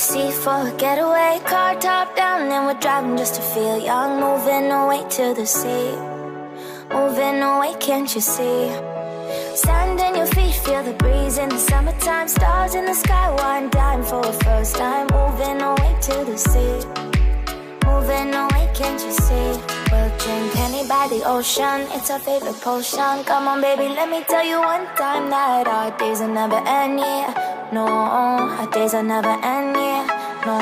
sea for a getaway. Car top down and we're driving just to feel young. Moving away to the sea, moving away, can't you see? Sand in your feet, feel the breeze in the summertime. Stars in the sky, one dime for a first time. Moving away to the sea, moving away, can't you see? We'll drink honey by the ocean, it's our favorite potion. Come on baby, let me tell you one time that our days will never end, yeah. No, our days will never end, yeah. No.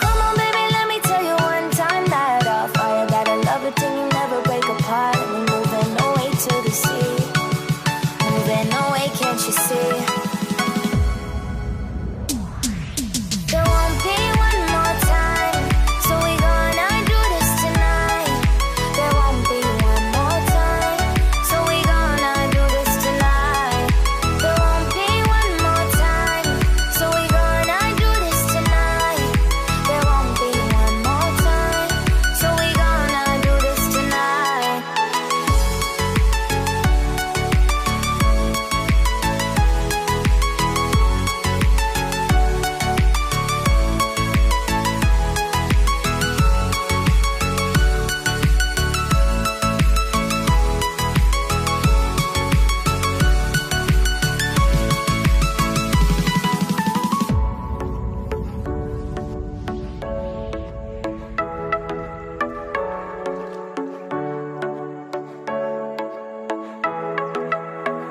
Come on baby, let me tell you one time that our fire got a love it till you never break apart. And we're moving away to the sea, moving away, can't you see? There won't be one more time, so we gonna do this tonight. There won't be one more time, so we gonna do this tonight. There won't be one more time, so we gonna do this tonight. There won't be one more time, so we gonna do this tonight.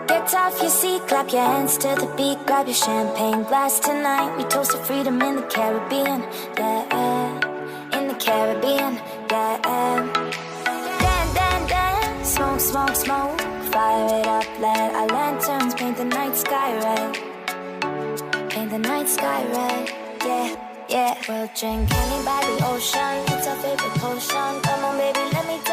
Get off your seat, clap your hands to the beat. Grab your champagne glass tonight. We toast to freedom in the Caribbean, yeah. In the Caribbean, yeah. Dan, dan, dan, smoke, smoke, smoke. Fire it up, let our lanterns paint the night sky red. Paint the night sky red, yeah, yeah. We'll drink honey by the ocean, it's our favorite potion. Come on baby, let me tell